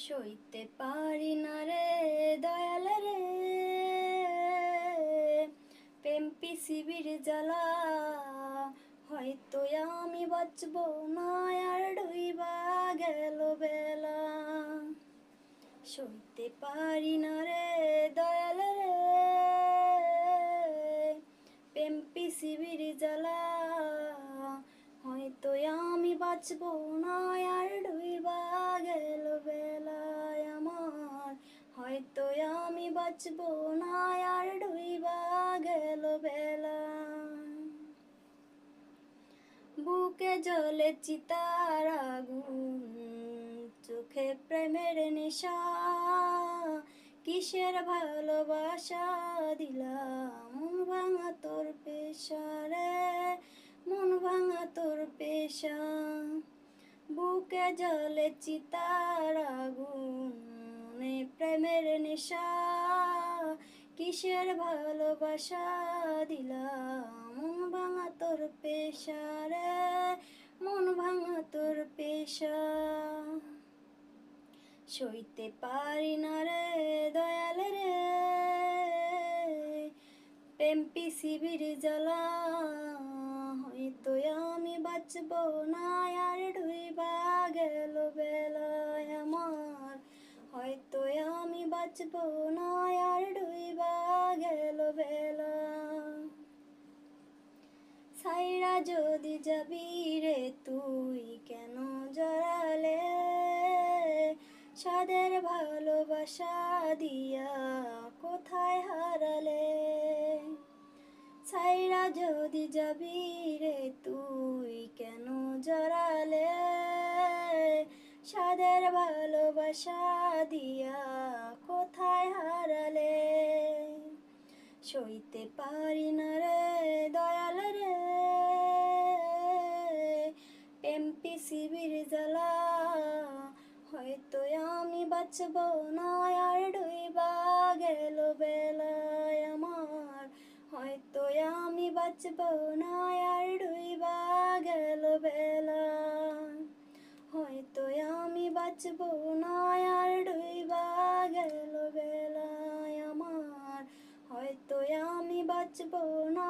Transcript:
সইতে পারি না রে দয়াল রে, প্রেম পৃথিবীর জ্বালা। হয়তো আমি বাঁচব না, আর ডুইবা গেল বেলা। সইতে পারি না রে দয়াল রে, প্রেম পৃথিবীর জ্বালা। হয়তো আমি বাঁচব না, আর ডুইবা গেল বেলায় আমার। হয়তো আমি বাঁচব না, আর ডুইবা গেল বেলা। বুকে জ্বলে চিতার আগুন, চোখে প্রেমের নেশা। কিসের ভালোবাসা দিলাম, মন ভাঙা তোর পেশা রে, মন ভাঙা তোর পেশা। বুকে জ্বলে চিতার আগুন, মনে প্রেমের নেশা। কিসের ভালোবাসা দিলাম, মন ভাঙা তোর পেশা রে, মন ভাঙা তোর পেশা। সইতে পারি না রে দয়াল রে, প্রেম পৃথিবীর জ্বালা। হয়তো আমি বাঁচব না, আর ডুইবা গেল বেলায় আমার। হয়তো আমি বাঁচব না, আর ডুইবা গেল বেলা। সাইরা যদি যাবি রে তুই, কেন জড়ালে সাদের ভালোবাসা দিয়া, কোথায় হারালে। সাইরা যদি যাবি রে তুই, কেন জড়ালে সাদের ভালোবাসা দিয়া, কোথায় হারালে। সইতে পারি না রে দয়াল রে, প্রেম পৃথিবীর জ্বালা। হয়তো আমি বাঁচব না, আর ডুইবা গেল বেলায় আমার। হয়তো আমি বাঁচব না, আর ডুইবা গেল বেলা। হয়তো আমি বাঁচব না, আর ডুইবা গেল বেলায় আমার। হয়তো আমি বাঁচব না,